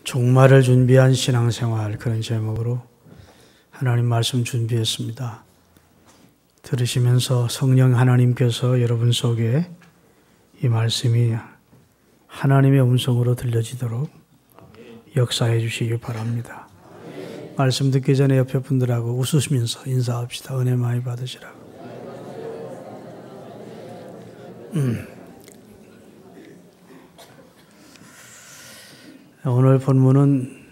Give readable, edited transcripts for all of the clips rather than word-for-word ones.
종말을 준비한 신앙생활, 그런 제목으로 하나님 말씀 준비했습니다. 들으시면서 성령 하나님께서 여러분 속에 이 말씀이 하나님의 음성으로 들려지도록 역사해 주시기 바랍니다. 말씀 듣기 전에 옆에 분들하고 웃으시면서 인사합시다. 은혜 많이 받으시라고. 오늘 본문은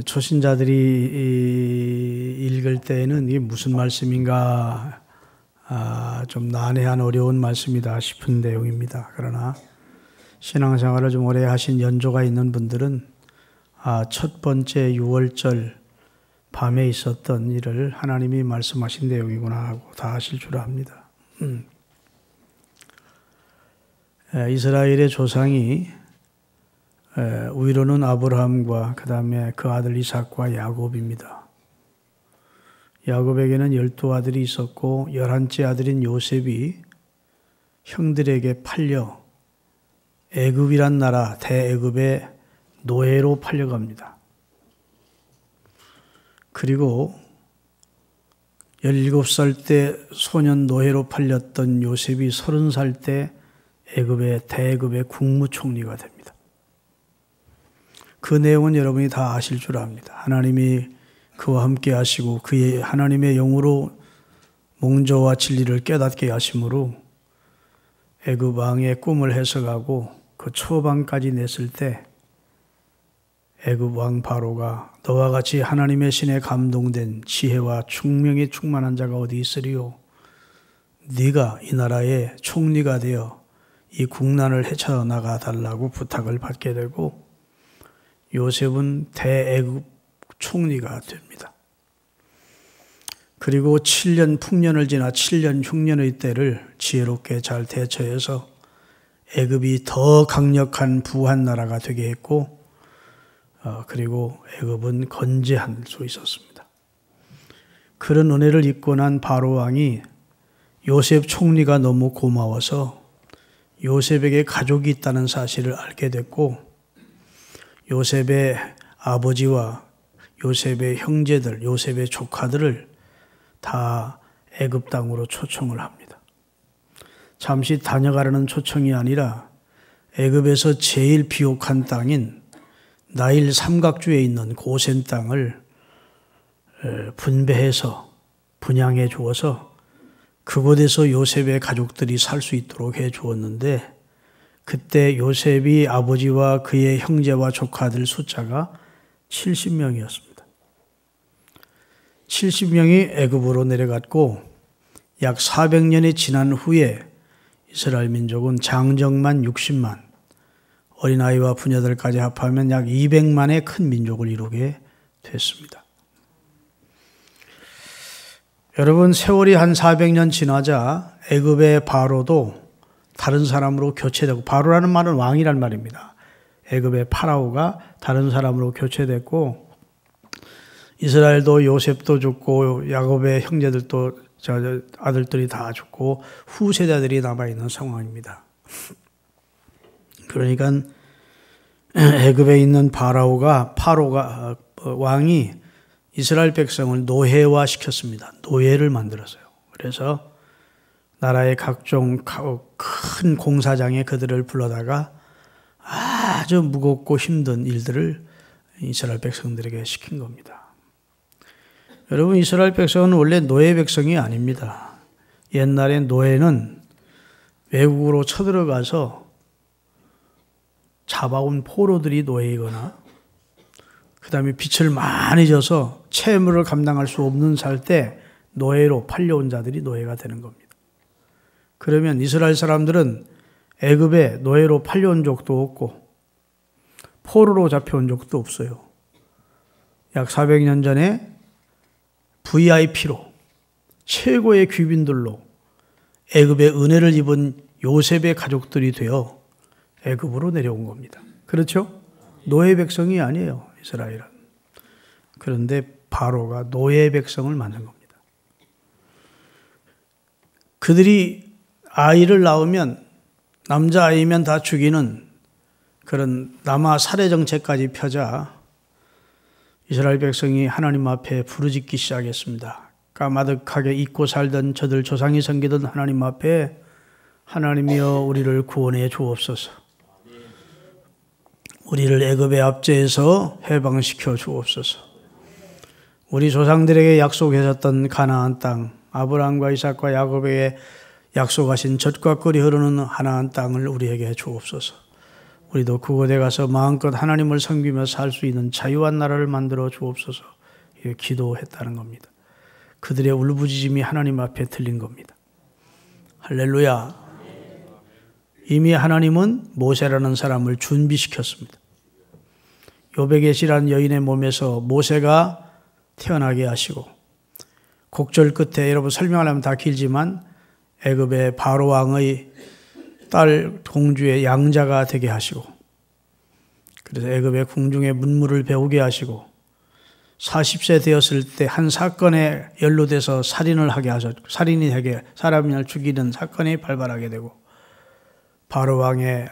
초신자들이 읽을 때에는 이게 무슨 말씀인가 좀 난해한 어려운 말씀이다 싶은 내용입니다. 그러나 신앙생활을 좀 오래 하신 연조가 있는 분들은 첫 번째 6월절 밤에 있었던 일을 하나님이 말씀하신 내용이구나 하고 다 아실 줄 압니다. 이스라엘의 조상이 위로는 아브라함과 그 다음에 그 아들 이삭과 야곱입니다. 야곱에게는 12아들이 있었고 11째 아들인 요셉이 형들에게 팔려 애굽이란 나라 대애굽의 노예로 팔려갑니다. 그리고 17살 때 소년 노예로 팔렸던 요셉이 30살 때 대애굽의 국무총리가 됩니다. 그 내용은 여러분이 다 아실 줄 압니다. 하나님이 그와 함께 하시고 그의 하나님의 영으로 몽조와 진리를 깨닫게 하심으로 애굽 왕의 꿈을 해석하고 그 초방까지 냈을 때 애굽 왕 바로가 너와 같이 하나님의 신에 감동된 지혜와 총명이 충만한 자가 어디 있으리요? 네가 이 나라의 총리가 되어 이 국난을 헤쳐나가 달라고 부탁을 받게 되고 요셉은 대애굽 총리가 됩니다. 그리고 7년 풍년을 지나 7년 흉년의 때를 지혜롭게 잘 대처해서 애굽이 더 강력한 부한 나라가 되게 했고 그리고 애굽은 건재할 수 있었습니다. 그런 은혜를 입고 난 바로 왕이 요셉 총리가 너무 고마워서 요셉에게 가족이 있다는 사실을 알게 됐고 요셉의 아버지와 요셉의 형제들, 요셉의 조카들을 다 애굽 땅으로 초청을 합니다. 잠시 다녀가라는 초청이 아니라 애굽에서 제일 비옥한 땅인 나일 삼각주에 있는 고센 땅을 분배해서 분양해 주어서 그곳에서 요셉의 가족들이 살 수 있도록 해 주었는데 그때 요셉이 아버지와 그의 형제와 조카들 숫자가 70명이었습니다. 70명이 애굽으로 내려갔고 약 400년이 지난 후에 이스라엘 민족은 장정만 60만, 어린아이와 부녀들까지 합하면 약 200만의 큰 민족을 이루게 됐습니다. 여러분, 세월이 한 400년 지나자 애굽의 바로도 다른 사람으로 교체되고, 바로라는 말은 왕이란 말입니다. 애굽의 파라오가 다른 사람으로 교체됐고 이스라엘도 요셉도 죽고 야곱의 형제들도 아들들이 다 죽고 후세자들이 남아있는 상황입니다. 그러니까 애굽에 있는 파로가 왕이 이스라엘 백성을 노예화 시켰습니다. 노예를 만들었어요. 그래서 나라의 각종 큰 공사장에 그들을 불러다가 아주 무겁고 힘든 일들을 이스라엘 백성들에게 시킨 겁니다. 여러분, 이스라엘 백성은 원래 노예 백성이 아닙니다. 옛날에 노예는 외국으로 쳐들어가서 잡아온 포로들이 노예이거나 그 다음에 빚을 많이 져서 채무를 감당할 수 없는 살 때 노예로 팔려온 자들이 노예가 되는 겁니다. 그러면 이스라엘 사람들은 애굽에 노예로 팔려온 적도 없고 포로로 잡혀온 적도 없어요. 약 400년 전에 VIP로 최고의 귀빈들로 애굽의 은혜를 입은 요셉의 가족들이 되어 애굽으로 내려온 겁니다. 그렇죠? 노예 백성이 아니에요, 이스라엘은. 그런데 바로가 노예 백성을 만든 겁니다. 그들이 아이를 낳으면 남자아이면 다 죽이는 그런 남아 살해 정책까지 펴자 이스라엘 백성이 하나님 앞에 부르짖기 시작했습니다. 까마득하게 잊고 살던 저들 조상이 섬기던 하나님 앞에 하나님이여 우리를 구원해 주옵소서. 우리를 애굽의 압제에서 해방시켜 주옵소서. 우리 조상들에게 약속하셨던 가나안 땅, 아브라함과 이삭과 야곱에게 약속하신 젖과 꿀이 흐르는 가나안 땅을 우리에게 주옵소서. 우리도 그곳에 가서 마음껏 하나님을 섬기며 살 수 있는 자유한 나라를 만들어 주옵소서. 이렇게 기도했다는 겁니다. 그들의 울부짖음이 하나님 앞에 들린 겁니다. 할렐루야. 이미 하나님은 모세라는 사람을 준비시켰습니다. 요베겟이라는 여인의 몸에서 모세가 태어나게 하시고, 곡절 끝에 여러분 설명하려면 다 길지만 애굽의 바로 왕의 딸 공주의 양자가 되게 하시고, 그래서 애굽의 궁중의 문물을 배우게 하시고, 40세 되었을 때 한 사건에 연루돼서 살인을 하게 하셨고, 살인이 되게 사람을 죽이는 사건이 발발하게 되고, 바로 왕의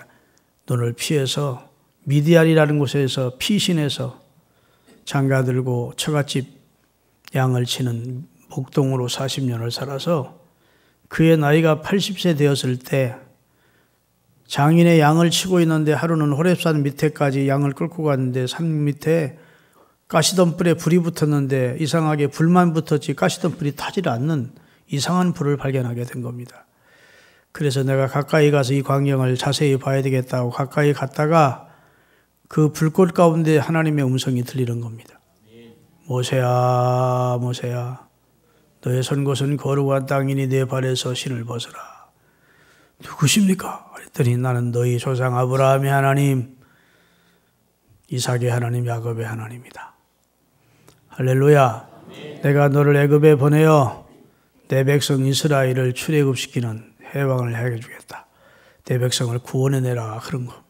눈을 피해서 미디안이라는 곳에서 피신해서 장가 들고 처갓집 양을 치는 목동으로 40년을 살아서 그의 나이가 80세 되었을 때 장인의 양을 치고 있는데 하루는 호렙산 밑에까지 양을 끌고 갔는데 산 밑에 가시덤불에 불이 붙었는데 이상하게 불만 붙었지 가시덤불이 타질 않는 이상한 불을 발견하게 된 겁니다. 그래서 내가 가까이 가서 이 광경을 자세히 봐야 되겠다고 가까이 갔다가 그 불꽃 가운데 하나님의 음성이 들리는 겁니다. 모세야, 모세야, 너의 선 곳은 거룩한 땅이니 내 발에서 신을 벗어라. 누구십니까? 그랬더니 나는 너희 조상 아브라함의 하나님, 이삭의 하나님, 야곱의 하나님이다. 할렐루야. 내가 너를 애굽에 보내어 내 백성 이스라엘을 출애굽시키는 해방을 해주겠다. 내 백성을 구원해내라. 그런 겁니다.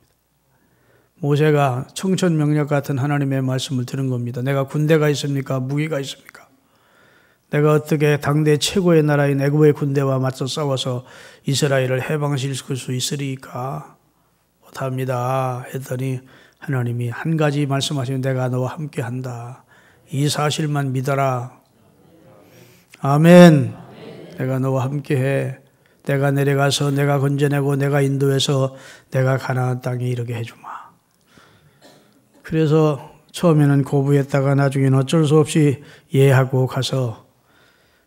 모세가 청천명력 같은 하나님의 말씀을 들은 겁니다. 내가 군대가 있습니까? 무기가 있습니까? 내가 어떻게 당대 최고의 나라인 애굽의 군대와 맞서 싸워서 이스라엘을 해방시킬 수 있으리까? 못합니다. 했더니 하나님이 한 가지 말씀하시면 내가 너와 함께한다. 이 사실만 믿어라. 아멘. 내가 너와 함께해. 내가 내려가서 내가 건져내고 내가 인도해서 내가 가나안 땅에 이르게 해주마. 그래서 처음에는 거부했다가 나중에는 어쩔 수 없이 예하고 가서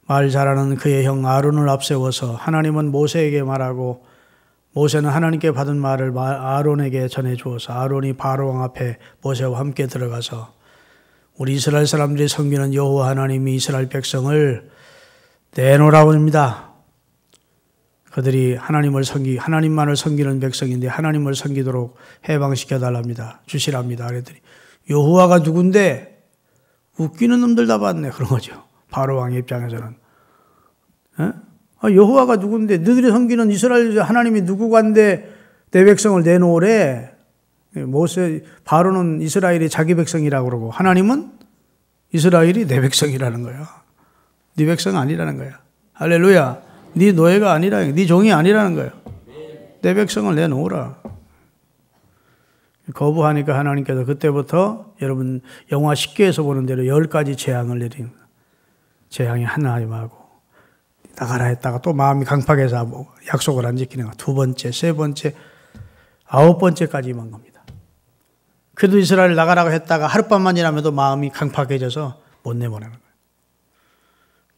말 잘하는 그의 형 아론을 앞세워서 하나님은 모세에게 말하고 모세는 하나님께 받은 말을 아론에게 전해주어서 아론이 바로왕 앞에 모세와 함께 들어가서 우리 이스라엘 사람들이 섬기는 여호와 하나님이 이스라엘 백성을 내놓으라고 합니다. 그들이 하나님만을 섬기는 백성인데 하나님을 섬기도록 해방시켜 달랍니다. 주시랍니다. 그랬더니 여호와가 누군데? 웃기는 놈들 다 봤네. 그런 거죠. 바로 왕의 입장에서는. 여호와가 누군데? 너희들이 섬기는 이스라엘 하나님이 누구간데 내 백성을 내놓으래? 바로는 이스라엘이 자기 백성이라고 그러고 하나님은 이스라엘이 내 백성이라는 거야. 네 백성 아니라는 거야. 할렐루야. 네 노예가 아니라, 네 종이 아니라는 거예요. 내 백성을 내놓으라. 거부하니까 하나님께서 그때부터 여러분 영화 10개에서 보는 대로 10가지 재앙을 내린 재앙이 하나님하고 나가라 했다가 또 마음이 강팍해서 약속을 안 지키는 거. 2번째, 3번째, 9번째까지 임한 겁니다. 그래도 이스라엘 나가라고 했다가 하룻밤만 지나면도 마음이 강팍해져서 못 내보내는 거예요.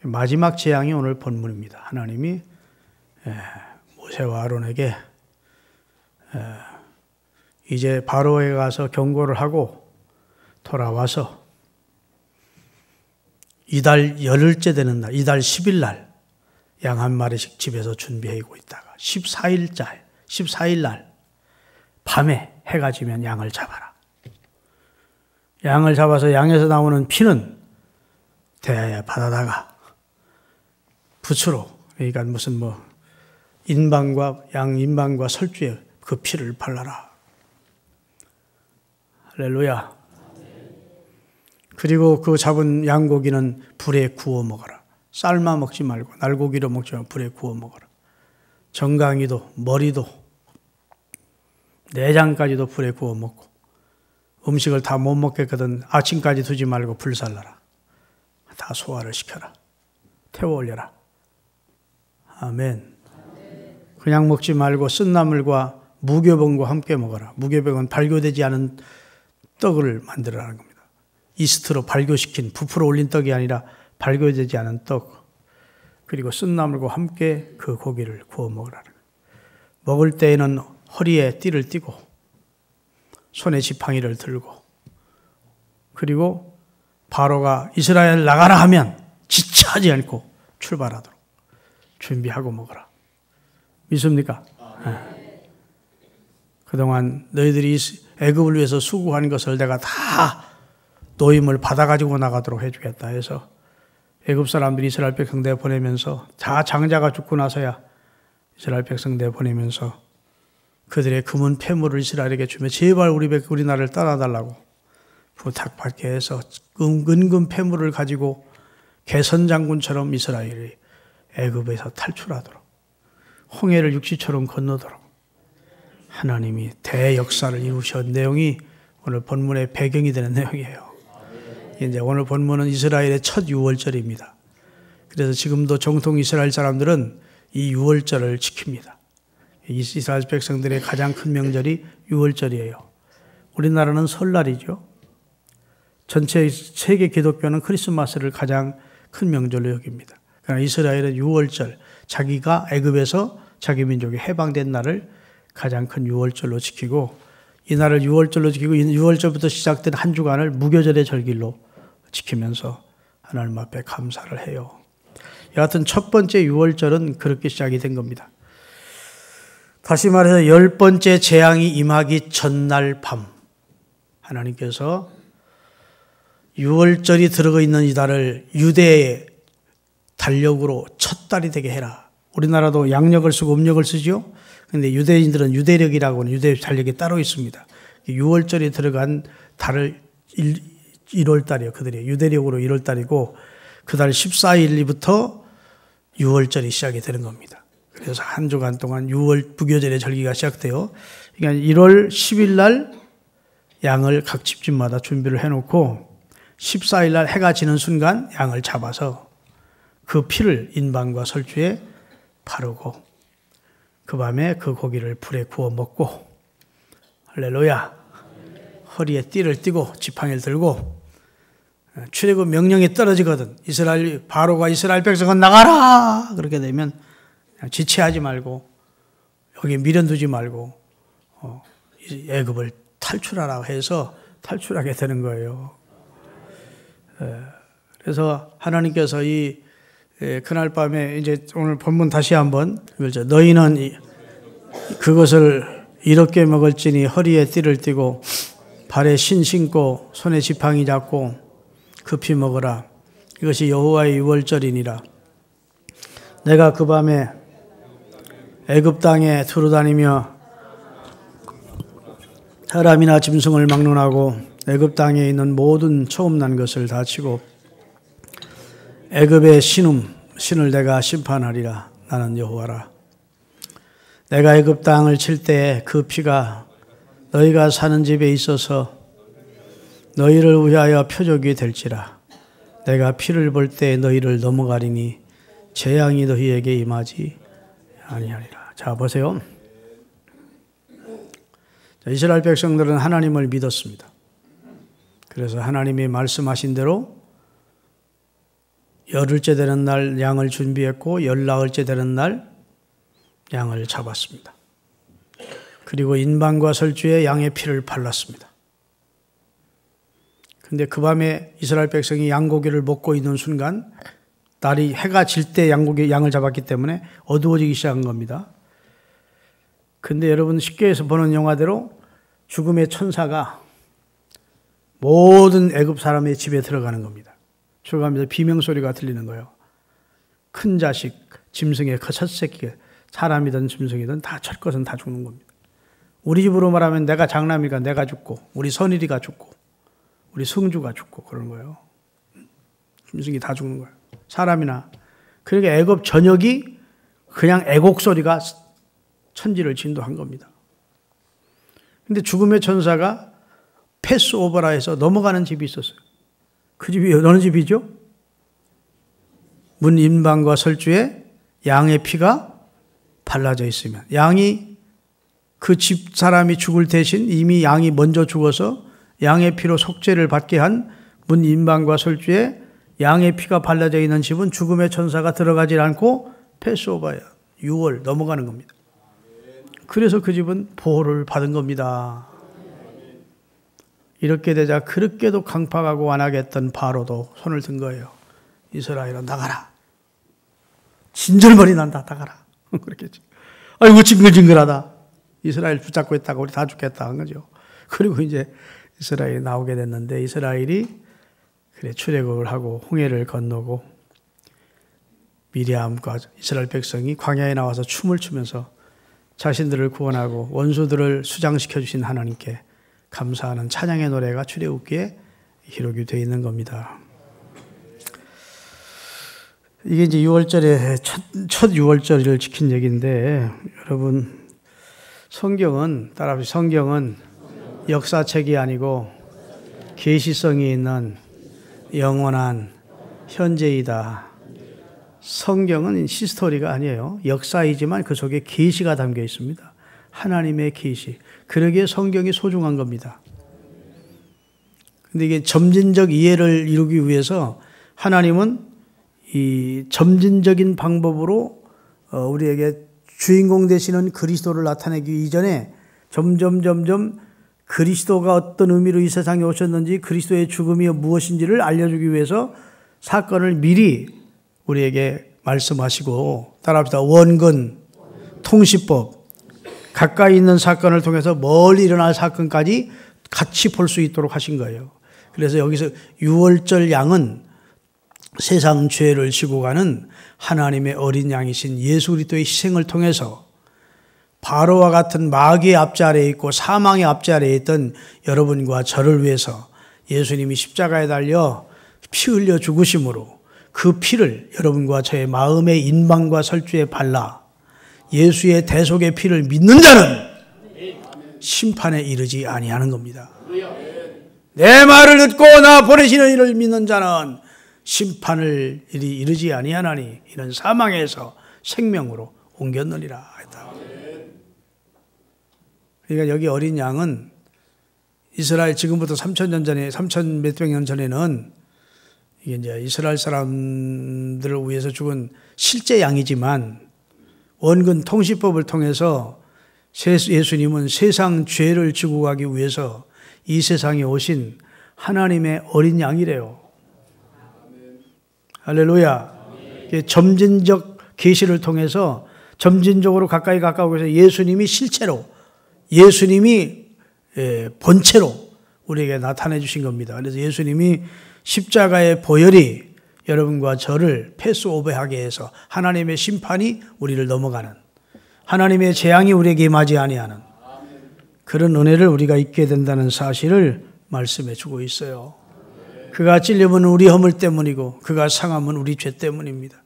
마지막 재앙이 오늘 본문입니다. 하나님이 모세와 아론에게 이제 바로에 가서 경고를 하고 돌아와서 이달 열흘째 되는 날, 이달 10일 날 양 한 마리씩 집에서 준비하고 있다가 14일 날 밤에 해가 지면 양을 잡아라. 양을 잡아서 양에서 나오는 피는 대야에 받아다가 붓으로, 그러니까 무슨 양 인방과 설주에 그 피를 발라라. 할렐루야. 그리고 그 잡은 양고기는 불에 구워 먹어라. 삶아 먹지 말고 날고기로 먹지 말고 불에 구워 먹어라. 정강이도 머리도 내장까지도 불에 구워 먹고 음식을 다 못 먹겠거든 아침까지 두지 말고 불살라라. 다 소화를 시켜라. 태워 올려라. 아멘. 그냥 먹지 말고 쓴나물과 무교병과 함께 먹어라. 무교병은 발효되지 않은 떡을 만들어라는 겁니다. 이스트로 발효시킨 부풀어 올린 떡이 아니라 발효되지 않은 떡. 그리고 쓴나물과 함께 그 고기를 구워 먹으라는 거예요. 먹을 때에는 허리에 띠를 띠고 손에 지팡이를 들고 그리고 바로가 이스라엘 나가라 하면 지체하지 않고 출발하도록 준비하고 먹어라. 믿습니까? 네. 그동안 너희들이 애굽을 위해서 수고한 것을 내가 다 노임을 받아가지고 나가도록 해주겠다 해서 애굽 사람들이 이스라엘 백성대 보내면서 다 장자가 죽고 나서야 이스라엘 백성대 보내면서 그들의 금은 폐물을 이스라엘에게 주며 제발 우리 나라를 따라달라고 부탁받게 해서 은금 폐물을 가지고 개선 장군처럼 이스라엘이 애굽에서 탈출하도록 홍해를 육지처럼 건너도록 하나님이 대역사를 이루신 내용이 오늘 본문의 배경이 되는 내용이에요. 이제 오늘 본문은 이스라엘의 첫 유월절입니다. 그래서 지금도 정통 이스라엘 사람들은 이 유월절을 지킵니다. 이스라엘 백성들의 가장 큰 명절이 유월절이에요. 우리나라는 설날이죠. 전체 세계 기독교는 크리스마스를 가장 큰 명절로 여깁니다. 그러나 이스라엘은 유월절, 자기가 애굽에서 자기 민족이 해방된 날을 가장 큰 유월절로 지키고 이 날을 유월절로 지키고 유월절부터 시작된 한 주간을 무교절의 절기로 지키면서 하나님 앞에 감사를 해요. 여하튼 첫 번째 유월절은 그렇게 시작이 된 겁니다. 다시 말해서 10번째 재앙이 임하기 전날 밤 하나님께서 유월절이 들어가 있는 이 달을 유대의 달력으로 첫 달이 되게 해라. 우리나라도 양력을 쓰고 음력을 쓰죠. 그런데 유대인들은 유대력이라고 하는 유대 달력이 따로 있습니다. 유월절이 들어간 달을 1월 달이에요. 그들이 유대력으로 1월 달이고 그 달 14일부터 유월절이 시작이 되는 겁니다. 그래서 한 주간 동안 유월 부교절의 절기가 시작돼요. 그러니까 1월 10일 날 양을 각 집집마다 준비를 해놓고 14일 날 해가 지는 순간 양을 잡아서 그 피를 인방과 설주에 바르고 그 밤에 그 고기를 불에 구워 먹고 할렐루야 허리에 띠를 띠고 지팡이를 들고 출애굽 명령이 떨어지거든. 이스라엘 바로가 이스라엘 백성은 나가라 그렇게 되면 지체하지 말고 여기 미련두지 말고 애굽을 탈출하라고 해서 탈출하게 되는 거예요. 그래서 하나님께서 이 그날 밤에 이제 오늘 본문 다시 한번 읽죠. 너희는 그것을 이렇게 먹을지니 허리에 띠를 띠고 발에 신 신고 손에 지팡이 잡고 급히 먹으라. 이것이 여호와의 유월절이니라. 내가 그 밤에 애굽 땅에 두루다니며 사람이나 짐승을 막론하고 애굽 땅에 있는 모든 처음 난 것을 다 치고 애굽의 신을 내가 심판하리라. 나는 여호와라. 내가 애굽 땅을 칠 때 그 피가 너희가 사는 집에 있어서 너희를 위하여 표적이 될지라. 내가 피를 볼 때 너희를 넘어가리니 재앙이 너희에게 임하지 아니하리라. 자 보세요. 이스라엘 백성들은 하나님을 믿었습니다. 그래서 하나님이 말씀하신 대로 열흘째 되는 날 양을 준비했고 열나흘째 되는 날 양을 잡았습니다. 그리고 인방과 설주에 양의 피를 발랐습니다. 근데 그 밤에 이스라엘 백성이 양고기를 먹고 있는 순간 날이 해가 질 때 양을 잡았기 때문에 어두워지기 시작한 겁니다. 근데 여러분 쉽게 해서 보는 영화대로 죽음의 천사가 모든 애굽 사람의 집에 들어가는 겁니다. 들어가면서 비명소리가 들리는 거예요. 큰 자식, 짐승의 첫 새끼, 사람이든 짐승이든 다 첫 것은 다 죽는 겁니다. 우리 집으로 말하면 내가 장남이가 내가 죽고 우리 선일이가 죽고 우리 성주가 죽고 그런 거예요. 짐승이 다 죽는 거예요. 사람이나. 그러니까 애굽 전역이 그냥 애곡 소리가 천지를 진도한 겁니다. 근데 죽음의 천사가 패스오버라 해서 넘어가는 집이 있었어요. 그 집이 어느 집이죠? 문 인방과 설주에 양의 피가 발라져 있으면, 양이 그 집 사람이 죽을 대신 이미 양이 먼저 죽어서 양의 피로 속죄를 받게 한 문 인방과 설주에 양의 피가 발라져 있는 집은 죽음의 천사가 들어가지 않고 패스오버야. 6월 넘어가는 겁니다. 그래서 그 집은 보호를 받은 겁니다. 이렇게 되자 그렇게도 강팍하고 완악했던 바로도 손을 든 거예요. 이스라엘아 나가라. 진절머리 난다. 나가라. 그렇겠죠. 아이고 징글징글하다. 이스라엘 붙잡고 있다가 우리 다 죽겠다 한 거죠. 그리고 이제 이스라엘이 나오게 됐는데, 이스라엘이 그래 출애굽을 하고 홍해를 건너고 미리암과 이스라엘 백성이 광야에 나와서 춤을 추면서 자신들을 구원하고 원수들을 수장시켜 주신 하나님께 감사하는 찬양의 노래가 출애굽기에 기록이 되어 있는 겁니다. 이게 이제 6월절에 첫 6월절을 지킨 얘기인데, 여러분 성경은 따라서 성경은 역사책이 아니고 계시성이 있는 영원한 현재이다. 성경은 히스토리가 아니에요. 역사이지만 그 속에 계시가 담겨 있습니다. 하나님의 계시. 그러기에 성경이 소중한 겁니다. 근데 이게 점진적 이해를 이루기 위해서 하나님은 이 점진적인 방법으로 우리에게 주인공 되시는 그리스도를 나타내기 이전에 점점 그리스도가 어떤 의미로 이 세상에 오셨는지, 그리스도의 죽음이 무엇인지를 알려주기 위해서 사건을 미리 우리에게 말씀하시고, 따라합시다. 원근, 통시법, 가까이 있는 사건을 통해서 멀리 일어날 사건까지 같이 볼 수 있도록 하신 거예요. 그래서 여기서 6월절 양은 세상 죄를 지고 가는 하나님의 어린 양이신 예수 그리스도의 희생을 통해서 바로와 같은 마귀의 앞자리에 있고 사망의 앞자리에 있던 여러분과 저를 위해서 예수님이 십자가에 달려 피 흘려 죽으심으로 그 피를 여러분과 저의 마음의 인방과 설주에 발라 예수의 대속의 피를 믿는 자는 심판에 이르지 아니하는 겁니다. 내 말을 듣고 나 보내시는 이를 믿는 자는 심판을 이르지 아니하나니 이는 사망에서 생명으로 옮겼느니라. 그러니까 여기 어린 양은 이스라엘 지금부터 3,000년 전에 3,000 몇백 년 전에는 이게 이제 이스라엘 사람들을 위해서 죽은 실제 양이지만 원근 통시법을 통해서 예수님은 세상 죄를 지고 가기 위해서 이 세상에 오신 하나님의 어린 양이래요. 할렐루야. 점진적 계시를 통해서 점진적으로 가까이 가까워서 예수님이 실체로, 예수님이 본체로 우리에게 나타내 주신 겁니다. 그래서 예수님이 십자가의 보혈이 여러분과 저를 패스오버하게 해서 하나님의 심판이 우리를 넘어가는, 하나님의 재앙이 우리에게 임하지 아니하는 그런 은혜를 우리가 잊게 된다는 사실을 말씀해 주고 있어요. 그가 찔림은 우리 허물 때문이고 그가 상함은 우리 죄 때문입니다.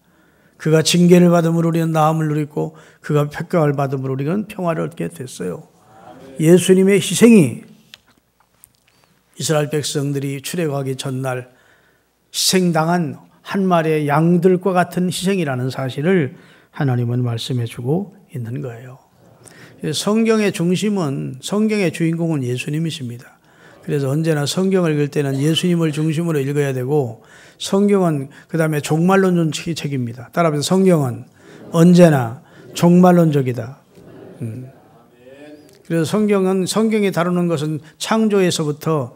그가 징계를 받음으로 우리는 나음을 누리고 그가 평강을 받음으로 우리는 평화를 얻게 됐어요. 예수님의 희생이 이스라엘 백성들이 출애굽하기 전날 희생당한 한 마리의 양들과 같은 희생이라는 사실을 하나님은 말씀해 주고 있는 거예요. 성경의 중심은, 성경의 주인공은 예수님이십니다. 그래서 언제나 성경을 읽을 때는 예수님을 중심으로 읽어야 되고, 성경은 그 다음에 종말론적입니다. 따라서 성경은 언제나 종말론적이다. 그래서 성경이 다루는 것은 창조에서부터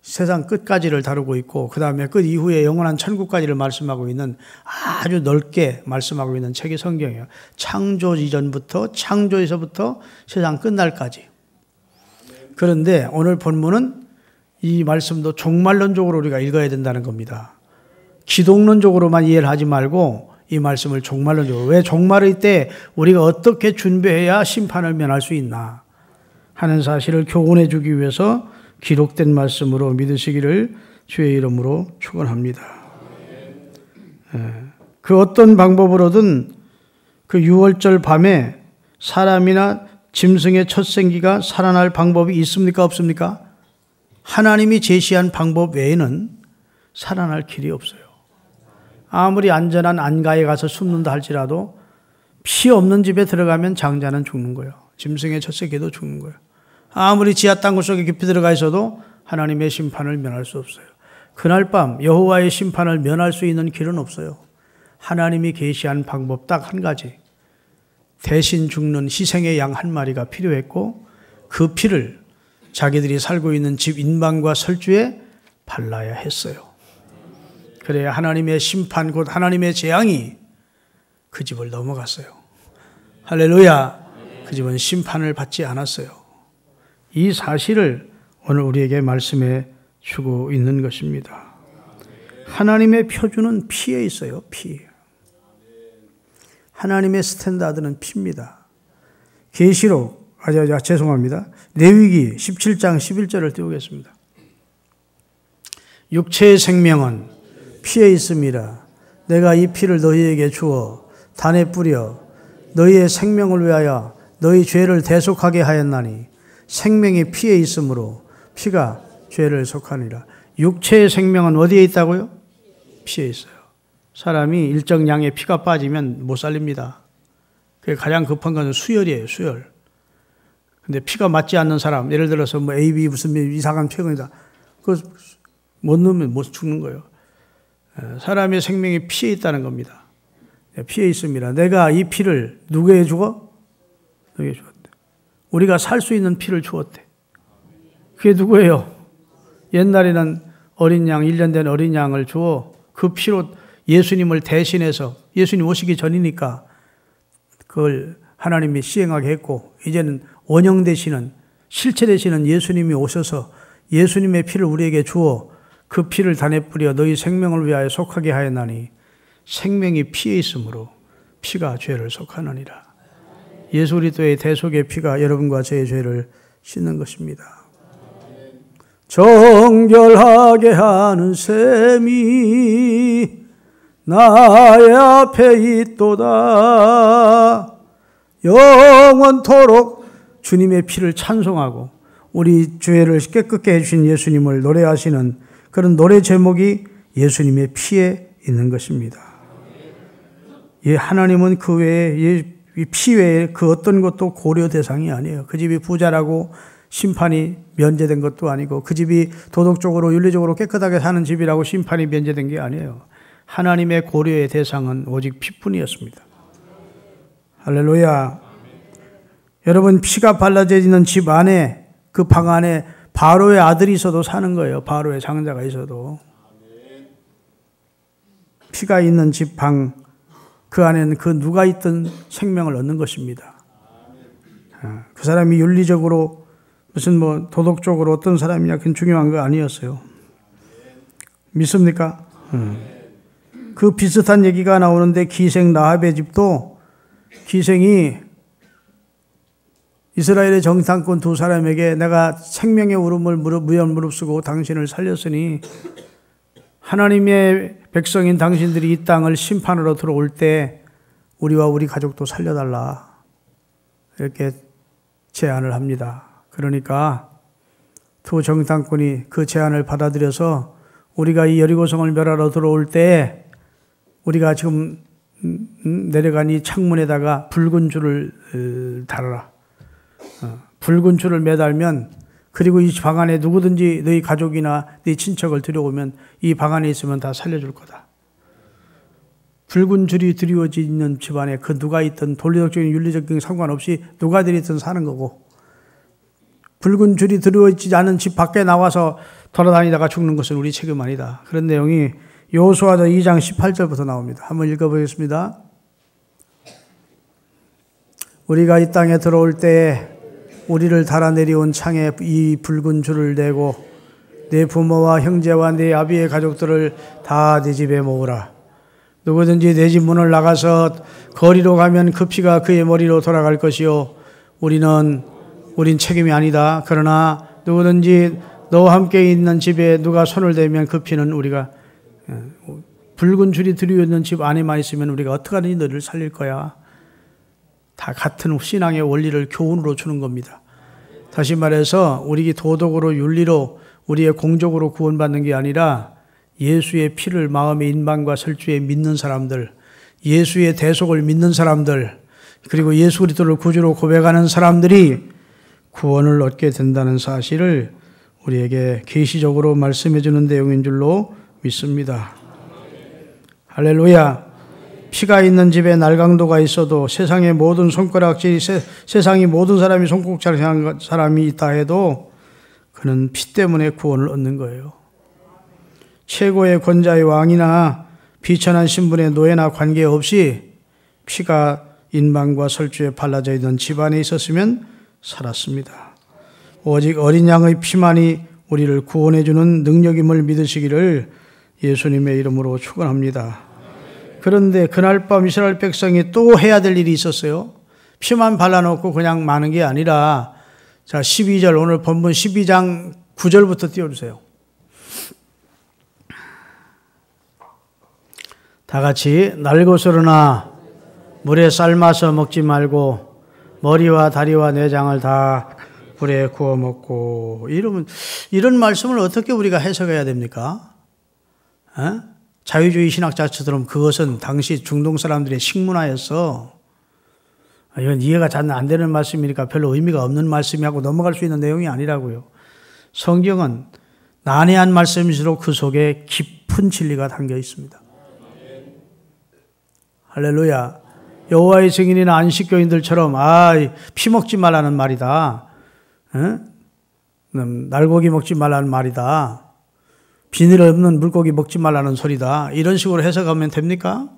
세상 끝까지를 다루고 있고, 그 다음에 끝 이후에 영원한 천국까지를 말씀하고 있는, 아주 넓게 말씀하고 있는 책이 성경이에요. 창조 이전부터, 창조에서부터 세상 끝날까지. 그런데 오늘 본문은 이 말씀도 종말론적으로 우리가 읽어야 된다는 겁니다. 기독론적으로만 이해를 하지 말고 이 말씀을 종말론적으로, 왜 종말의 때 우리가 어떻게 준비해야 심판을 면할 수 있나 하는 사실을 교훈해 주기 위해서 기록된 말씀으로 믿으시기를 주의 이름으로 축원합니다. 그 어떤 방법으로든 그 6월절 밤에 사람이나 짐승의 첫 생기가 살아날 방법이 있습니까? 없습니까? 하나님이 제시한 방법 외에는 살아날 길이 없어요. 아무리 안전한 안가에 가서 숨는다 할지라도 피 없는 집에 들어가면 장자는 죽는 거예요. 짐승의 첫 새끼도 죽는 거예요. 아무리 지하 땅굴 속에 깊이 들어가 있어도 하나님의 심판을 면할 수 없어요. 그날 밤 여호와의 심판을 면할 수 있는 길은 없어요. 하나님이 계시한 방법 딱 한 가지. 대신 죽는 희생의 양 한 마리가 필요했고 그 피를 자기들이 살고 있는 집 인방과 설주에 발라야 했어요. 그래야 하나님의 심판 곧 하나님의 재앙이 그 집을 넘어갔어요. 할렐루야. 그 집은 심판을 받지 않았어요. 이 사실을 오늘 우리에게 말씀해 주고 있는 것입니다. 하나님의 표준은 피에 있어요. 피. 하나님의 스탠다드는 피입니다. 계시록, 죄송합니다. 레위기 17장 11절을 띄우겠습니다. 육체의 생명은 피에 있습니다. 내가 이 피를 너희에게 주어 단에 뿌려 너희의 생명을 위하여 너희 죄를 대속하게 하였나니 생명이 피에 있으므로 피가 죄를 속하니라. 육체의 생명은 어디에 있다고요? 피에 있어요. 사람이 일정 양의 피가 빠지면 못 살립니다. 그게 가장 급한 것은 수혈이에요. 수혈. 근데 피가 맞지 않는 사람, 예를 들어서 뭐 AB 무슨 이상한 병이다. 그거 못 넣으면 못 죽는 거예요. 사람의 생명이 피에 있다는 겁니다. 피에 있습니다. 내가 이 피를 누구에게 주어? 너에게 주었대. 우리가 살 수 있는 피를 주었대. 그게 누구예요? 옛날에는 어린 양, 1년 된 어린 양을 주어 그 피로 예수님을 대신해서 예수님 오시기 전이니까 그걸 하나님이 시행하게 했고 이제는 원형 되시는 실체 되시는 예수님이 오셔서 예수님의 피를 우리에게 주어 그 피를 단에 뿌려 너희 생명을 위하여 속하게 하였나니 생명이 피에 있으므로 피가 죄를 속하느니라. 예수 그리스도의 대속의 피가 여러분과 저의 죄를 씻는 것입니다. 정결하게 하는 셈이 나의 앞에 있도다. 영원토록 주님의 피를 찬송하고 우리 죄를 깨끗게 해주신 예수님을 노래하시는 그런 노래 제목이 예수님의 피에 있는 것입니다. 예, 하나님은 그 외에 이 피 외에 그 어떤 것도 고려 대상이 아니에요. 그 집이 부자라고 심판이 면제된 것도 아니고 그 집이 도덕적으로 윤리적으로 깨끗하게 사는 집이라고 심판이 면제된 게 아니에요. 하나님의 고려의 대상은 오직 피뿐이었습니다. 할렐루야. 여러분 피가 발라져 있는 집 안에 그 방 안에 바로의 아들이 있어도 사는 거예요. 바로의 장자가 있어도. 피가 있는 집 방 그 안에는 그 누가 있든 생명을 얻는 것입니다. 그 사람이 윤리적으로 무슨 뭐 도덕적으로 어떤 사람이냐 그건 중요한 거 아니었어요. 믿습니까? 그 비슷한 얘기가 나오는데 기생 라합의 집도 기생이 이스라엘의 정탐꾼 두 사람에게 내가 생명의 울음을 무릅쓰고 당신을 살렸으니 하나님의 백성인 당신들이 이 땅을 심판으로 들어올 때 우리와 우리 가족도 살려달라 이렇게 제안을 합니다. 그러니까 두 정탐꾼이 그 제안을 받아들여서 우리가 이 여리고성을 멸하러 들어올 때 우리가 지금 내려간 이 창문에다가 붉은 줄을 달아라. 붉은 줄을 매달면 그리고 이 방 안에 누구든지 너희 가족이나 네 친척을 들여오면 이 방 안에 있으면 다 살려줄 거다. 붉은 줄이 드리워져 있는 집안에 그 누가 있든 도덕적인 윤리적인 상관없이 누가 들이든 사는 거고 붉은 줄이 드리워지지 않은 집 밖에 나와서 돌아다니다가 죽는 것은 우리 책임 아니다. 그런 내용이 여호수아서 2장 18절부터 나옵니다. 한번 읽어보겠습니다. 우리가 이 땅에 들어올 때 우리를 달아내려온 창에 이 붉은 줄을 대고 내 부모와 형제와 내 아비의 가족들을 다 내 집에 모으라. 누구든지 내 집 문을 나가서 거리로 가면 그 피가 그의 머리로 돌아갈 것이요 우린 책임이 아니다. 그러나 누구든지 너와 함께 있는 집에 누가 손을 대면 그 피는 우리가 붉은 줄이 드리워 있는 집 안에만 있으면 우리가 어떻게 하든지 너를 살릴 거야. 다 같은 신앙의 원리를 교훈으로 주는 겁니다. 다시 말해서 우리 도덕으로 윤리로 우리의 공적으로 구원받는 게 아니라 예수의 피를 마음의 인방과 설주에 믿는 사람들, 예수의 대속을 믿는 사람들, 그리고 예수 그리스도를 구주로 고백하는 사람들이 구원을 얻게 된다는 사실을 우리에게 계시적으로 말씀해 주는 내용인 줄로 믿습니다. 할렐루야. 피가 있는 집에 날강도가 있어도 세상의 모든 손가락질이 세상의 모든 사람이 손꼽자는 사람이 있다 해도 그는 피 때문에 구원을 얻는 거예요. 최고의 권자의 왕이나 비천한 신분의 노예나 관계없이 피가 인방과 설주에 발라져 있는 집안에 있었으면 살았습니다. 오직 어린 양의 피만이 우리를 구원해 주는 능력임을 믿으시기를 예수님의 이름으로 축원합니다. 그런데 그날 밤 이스라엘 백성이 또 해야 될 일이 있었어요. 피만 발라놓고 그냥 마는 게 아니라, 자, 12절, 오늘 본문 12장 9절부터 띄워주세요. 다 같이. 날것으로나 물에 삶아서 먹지 말고 머리와 다리와 내장을 다 불에 구워 먹고. 이런 말씀을 어떻게 우리가 해석해야 됩니까? 자유주의 신학자처럼 그것은 당시 중동 사람들의 식문화였어. 이건 이해가 잘 안 되는 말씀이니까 별로 의미가 없는 말씀이라고 넘어갈 수 있는 내용이 아니라고요. 성경은 난해한 말씀일수록 그 속에 깊은 진리가 담겨 있습니다. 할렐루야. 여호와의 증인이나 안식교인들처럼 피 먹지 말라는 말이다. 날고기 먹지 말라는 말이다. 비늘 없는 물고기 먹지 말라는 소리다. 이런 식으로 해석하면 됩니까?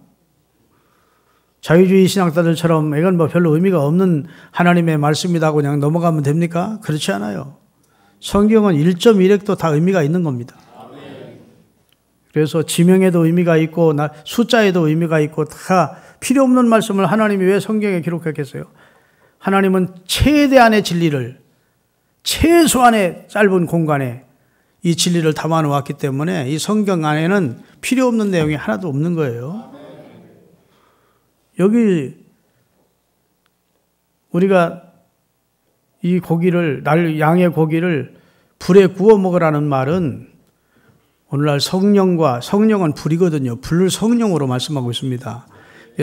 자유주의 신학자들처럼 이건 뭐 별로 의미가 없는 하나님의 말씀이다 하고 그냥 넘어가면 됩니까? 그렇지 않아요. 성경은 1.1획도 다 의미가 있는 겁니다. 그래서 지명에도 의미가 있고 숫자에도 의미가 있고 다 필요 없는 말씀을 하나님이 왜 성경에 기록했겠어요? 하나님은 최대한의 진리를 최소한의 짧은 공간에 이 진리를 담아 놓았기 때문에 이 성경 안에는 필요 없는 내용이 하나도 없는 거예요. 여기 우리가 이 고기를, 양의 고기를 불에 구워 먹으라는 말은 오늘날 성령은 불이거든요. 불을 성령으로 말씀하고 있습니다.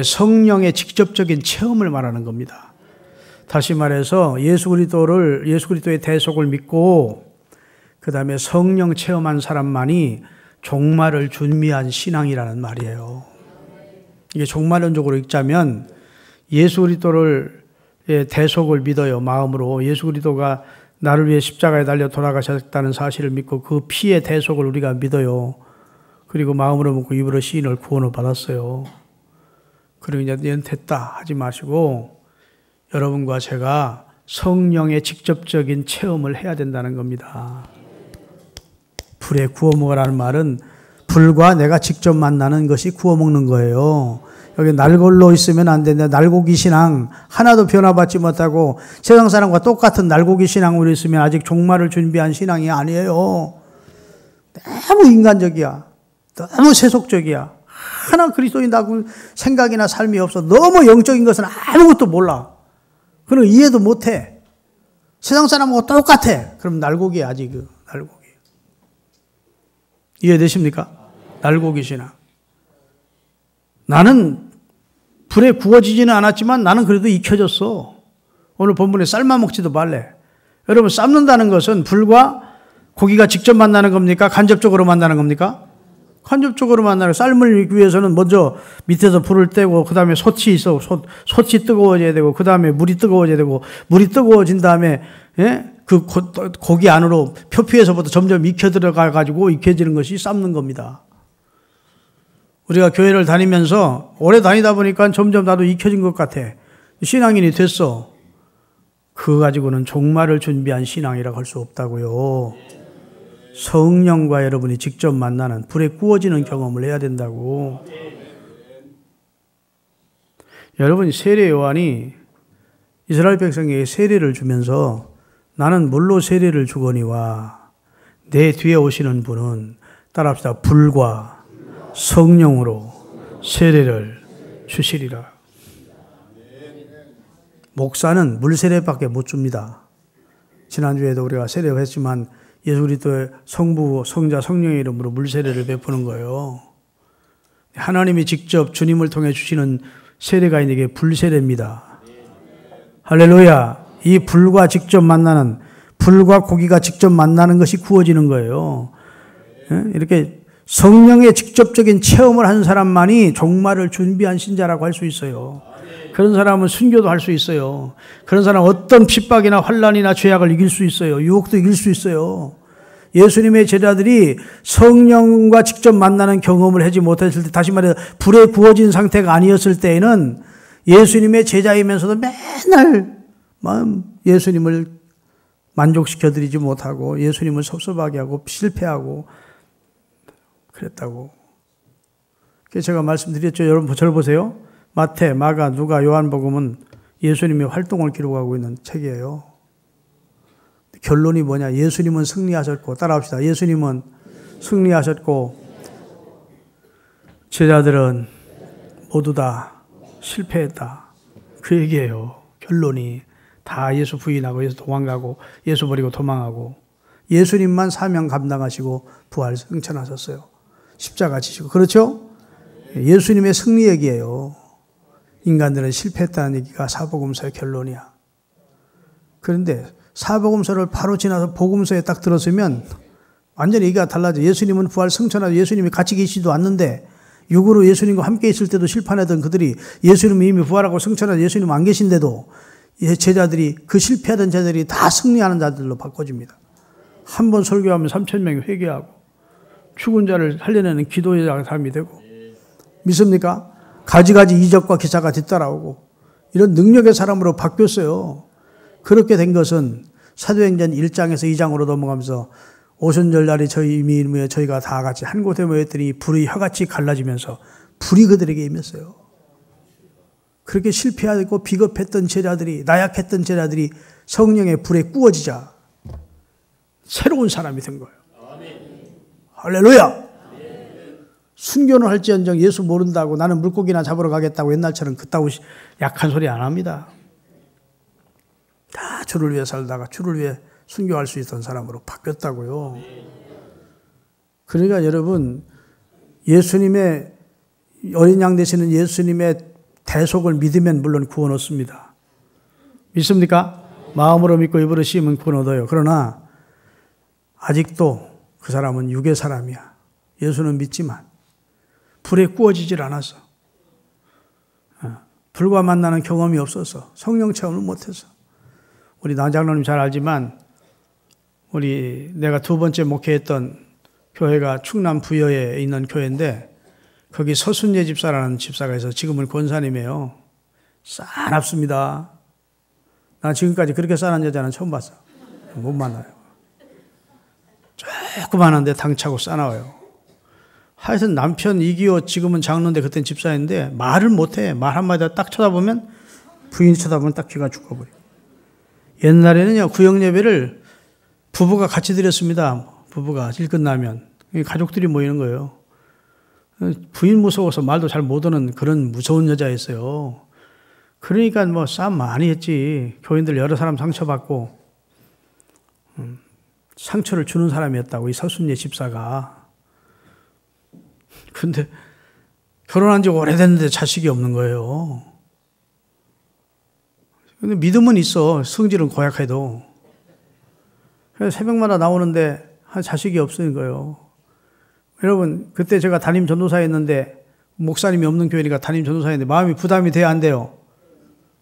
성령의 직접적인 체험을 말하는 겁니다. 다시 말해서 예수 그리스도의 대속을 믿고 그 다음에 성령 체험한 사람만이 종말을 준비한 신앙이라는 말이에요. 이게 종말론적으로 읽자면 예수 그리스도의 대속을 믿어요. 마음으로 예수 그리스도가 나를 위해 십자가에 달려 돌아가셨다는 사실을 믿고 그 피의 대속을 우리가 믿어요. 그리고 마음으로 믿고 입으로 시인을 구원을 받았어요. 그리고 이제 얘는 됐다 하지 마시고 여러분과 제가 성령의 직접적인 체험을 해야 된다는 겁니다. 불에 구워 먹으라는 말은 불과 내가 직접 만나는 것이 구워 먹는 거예요. 여기 날골로 있으면 안 된다. 날고기 신앙 하나도 변화받지 못하고 세상 사람과 똑같은 날고기 신앙으로 있으면 아직 종말을 준비한 신앙이 아니에요. 너무 인간적이야. 너무 세속적이야. 하나 그리스도인다고 생각이나 삶이 없어. 너무 영적인 것은 아무것도 몰라. 그럼 이해도 못해. 세상 사람하고 똑같아. 그럼 날고기야 아직 날고기. 이해되십니까? 날고기 신앙. 나는 불에 구워지지는 않았지만 나는 그래도 익혀졌어. 오늘 본문에 삶아 먹지도 말래. 여러분 삶는다는 것은 불과 고기가 직접 만나는 겁니까? 간접적으로 만나는 겁니까? 간접적으로 만나는. 삶을 위해서는 먼저 밑에서 불을 떼고 그 다음에 솥이 있어. 솥이 뜨거워져야 되고 그 다음에 물이 뜨거워져야 되고 물이 뜨거워진 다음에 그 고기 안으로 표피에서부터 점점 익혀 들어가 가지고 익혀지는 것이 삶는 겁니다. 우리가 교회를 다니면서 오래 다니다 보니까 점점 나도 익혀진 것 같아. 신앙인이 됐어. 그거 가지고는 종말을 준비한 신앙이라고 할 수 없다고요. 성령과 여러분이 직접 만나는 불에 구워지는 경험을 해야 된다고. 여러분 세례 요한이 이스라엘 백성에게 세례를 주면서 나는 물로 세례를 주거니와 내 뒤에 오시는 분은 따라합시다. 불과 성령으로 세례를 주시리라. 목사는 물 세례밖에 못 줍니다. 지난주에도 우리가 세례했지만 예수 그리스도의 성부, 성자, 성령의 이름으로 물 세례를 베푸는 거예요. 하나님이 직접 주님을 통해 주시는 세례가 이게 불 세례입니다. 할렐루야. 이 불과 직접 만나는, 불과 고기가 직접 만나는 것이 구워지는 거예요. 이렇게 성령의 직접적인 체험을 한 사람만이 종말을 준비한 신자라고 할 수 있어요. 그런 사람은 순교도 할 수 있어요. 그런 사람은 어떤 핍박이나 환난이나 죄악을 이길 수 있어요. 유혹도 이길 수 있어요. 예수님의 제자들이 성령과 직접 만나는 경험을 하지 못했을 때, 다시 말해서 불에 구워진 상태가 아니었을 때에는 예수님의 제자이면서도 맨날 예수님을 만족시켜드리지 못하고 예수님을 섭섭하게 하고 실패하고 그랬다고. 그래서 제가 말씀드렸죠. 여러분 저를 보세요. 마태, 마가, 누가, 요한복음은 예수님의 활동을 기록하고 있는 책이에요. 결론이 뭐냐? 예수님은 승리하셨고, 따라합시다. 예수님은 승리하셨고 제자들은 모두 다 실패했다. 그 얘기예요. 결론이. 다 예수 부인하고 예수 도망가고 예수 버리고 도망하고 예수님만 사명 감당하시고 부활 승천하셨어요. 십자가 지시고. 그렇죠? 예수님의 승리 얘기예요. 인간들은 실패했다는 얘기가 사복음서의 결론이야. 그런데 사복음서를 바로 지나서 복음서에 딱 들었으면 완전히 얘기가 달라져. 예수님은 부활 승천하고 예수님이 같이 계시지도 않는데 육으로 예수님과 함께 있을 때도 실패하던 그들이 예수님이 이미 부활하고 승천하고 예수님 안 계신데도 제자들이, 그 실패하던 제자들이 다 승리하는 자들로 바꿔집니다. 한 번 설교하면 3,000명이 회개하고 죽은 자를 살려내는 기도의 사람이 되고, 믿습니까? 가지가지 이적과 기사가 뒤따라오고 이런 능력의 사람으로 바뀌었어요. 그렇게 된 것은 사도행전 1장에서 2장으로 넘어가면서 오순절날이 저희 이미에 저희가 다 같이 한 곳에 모였더니 불이 혀같이 갈라지면서 불이 그들에게 임했어요. 그렇게 실패하고 비겁했던 제자들이, 나약했던 제자들이 성령의 불에 구워지자 새로운 사람이 된 거예요. 할렐루야! 순교는 할지언정 예수 모른다고 나는 물고기나 잡으러 가겠다고 옛날처럼 그따구 약한 소리 안 합니다. 다 주를 위해 살다가 주를 위해 순교할 수 있던 사람으로 바뀌었다고요. 그러니까 여러분, 예수님의 어린 양 되시는 예수님의 대속을 믿으면 물론 구원 얻습니다. 믿습니까? 마음으로 믿고 입으로 씌우면 구원 얻어요. 그러나 아직도 그 사람은 육의 사람이야. 예수는 믿지만 불에 구워지질 않았어. 불과 만나는 경험이 없어서 성령 체험을 못해서. 우리 나장로님 잘 알지만 내가 두 번째 목회했던 교회가 충남 부여에 있는 교회인데 거기 서순예 집사라는 집사가 있어서 지금은 권사님이에요. 싸납습니다. 난 지금까지 그렇게 싸난 여자는 처음 봤어. 못 만나요. 조그만한데 당차고 싸나워요. 하여튼 남편 이기호 지금은 장로인데 그땐 집사인데 말을 못해. 말 한마디 딱 쳐다보면 부인 쳐다보면 딱 귀가 죽어버려. 옛날에는요 구역예배를 부부가 같이 드렸습니다. 부부가 일 끝나면 가족들이 모이는 거예요. 부인 무서워서 말도 잘 못하는 그런 무서운 여자였어요. 그러니까 뭐 싸움 많이 했지. 교인들 여러 사람 상처받고 상처를 주는 사람이었다고 이 서순예 집사가. 근데 결혼한 지 오래됐는데 자식이 없는 거예요. 근데 믿음은 있어. 성질은 고약해도. 그래서 새벽마다 나오는데 자식이 없는 거예요. 여러분, 그때 제가 담임 전도사였는데 목사님이 없는 교회니까 담임 전도사였는데 마음이 부담이 돼야 안 돼요?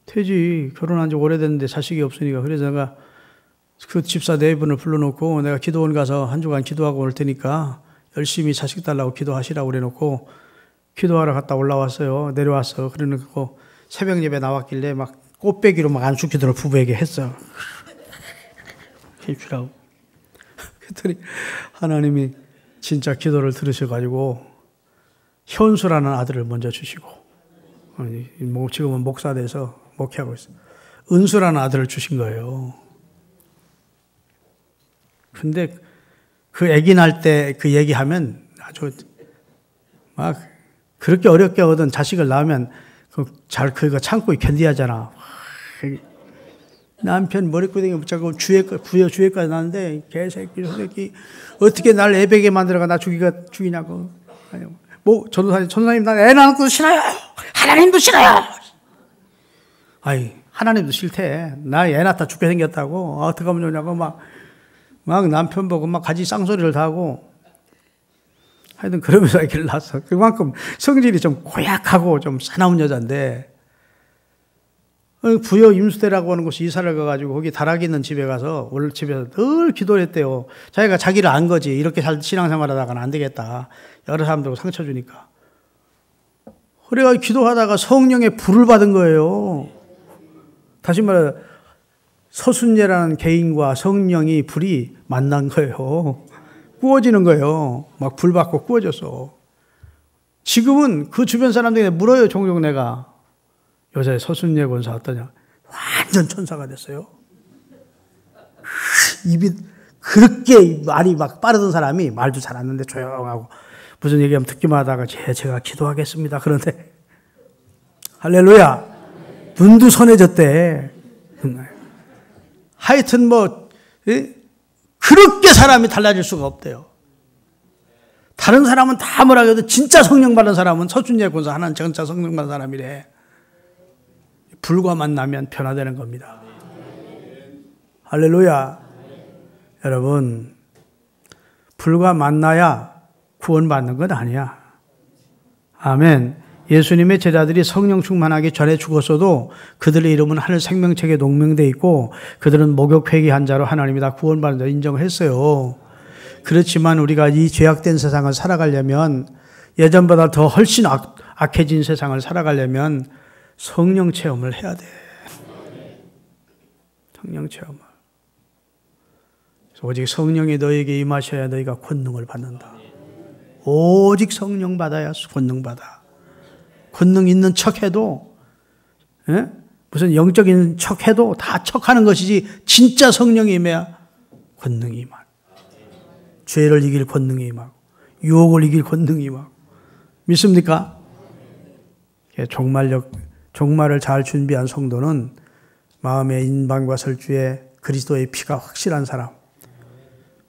되지. 결혼한 지 오래됐는데 자식이 없으니까. 그래서 내가 그 집사 네 분을 불러놓고 내가 기도원 가서 한 주간 기도하고 올 테니까 열심히 자식 달라고 기도하시라고 그래놓고 기도하러 갔다 올라왔어요. 내려왔어. 그래놓고 새벽 예배 나왔길래 막 꽃배기로 막 안수 기도를 부부에게 했어. 해주라고. 그랬더니 하나님이 진짜 기도를 들으셔가지고 현수라는 아들을 먼저 주시고 지금은 목사 돼서 목회하고 있어요. 은수라는 아들을 주신 거예요. 근데 그 아기 날 때 그 얘기하면 아주 막 그렇게 어렵게 얻은 자식을 낳으면 그거 참고 견디하잖아. 남편 머리끄댕이 붙잡고 주회까지 나는데 개새끼 소새끼 어떻게 날 애베게 만들어가 나 죽이냐고. 뭐 전도사님 나 애 낳는 것도 싫어요. 하나님도 싫어요. 아이 하나님도 싫대. 나 애 낳다 죽게 생겼다고. 어떻게 하면 좋냐고 막 남편 보고 막 가지 쌍소리를 다 하고. 하여튼 그러면서 아기를 낳았어. 그만큼 성질이 좀 고약하고 좀 사나운 여자인데 부여 임수대라고 하는 곳이 이사를 가가지고 거기 다락이 있는 집에 가서 원래 집에서 늘 기도를 했대요. 자기가 자기를 안 거지. 이렇게 신앙생활 하다가는 안 되겠다. 여러 사람들하고 상처 주니까. 그래가 기도하다가 성령의 불을 받은 거예요. 다시 말해 서순례라는 개인과 성령이 불이 만난 거예요. 구워지는 거예요. 막 불 받고 구워졌어. 지금은 그 주변 사람들이 물어요. 종종 내가. 여자의 서순례 권사 어떠냐? 완전 천사가 됐어요. 입이 그렇게 말이 막 빠르던 사람이 말도 잘 안 하는데 조용하고 무슨 얘기하면 듣기만 하다가 제가 기도하겠습니다. 그런데 할렐루야. 눈도 선해졌대. 하여튼 그렇게 사람이 달라질 수가 없대요. 다른 사람은 다 뭐라 해도 진짜 성령 받은 사람은 서순례 권사 하나는 진짜 성령 받은 사람이래. 불과 만나면 변화되는 겁니다. 할렐루야. 여러분, 불과 만나야 구원받는 건 아니야. 아멘. 예수님의 제자들이 성령 충만하기 전에 죽었어도 그들의 이름은 하늘 생명책에 농명되어 있고 그들은 목욕회개한 자로 하나님이 다 구원받는 자 인정을 했어요. 그렇지만 우리가 이 죄악된 세상을 살아가려면 예전보다 더 훨씬 악해진 세상을 살아가려면 성령 체험을 해야 돼. 성령 체험을. 오직 성령이 너에게 임하셔야 너희가 권능을 받는다. 오직 성령 받아야 권능 받아. 권능 있는 척해도 무슨 영적인 척해도 다 척하는 것이지 진짜 성령이 임해야 권능이 임하고 죄를 이길 권능이 임하고 유혹을 이길 권능이 임하고 믿습니까? 종말을 잘 준비한 성도는 마음의 인방과 설주에 그리스도의 피가 확실한 사람.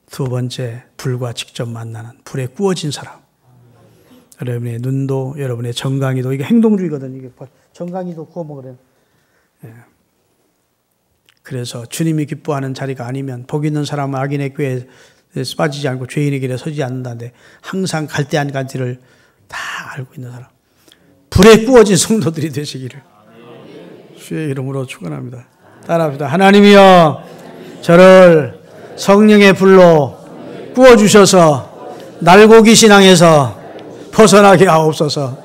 두 번째, 불과 직접 만나는 불에 구워진 사람. 여러분의 눈도, 여러분의 정강이도, 이게 행동주의거든. 이게 정강이도 구워 먹으래요. 그래서 주님이 기뻐하는 자리가 아니면 복 있는 사람은 악인의 꾀에 빠지지 않고 죄인의 길에 서지 않는다는데 항상 갈대안간지를 다 알고 있는 사람. 불에 구워진 성도들이 되시기를 주의 이름으로 축원합니다. 따라합시다. 하나님이여 저를 성령의 불로 구워주셔서 날고기 신앙에서 벗어나게 하옵소서.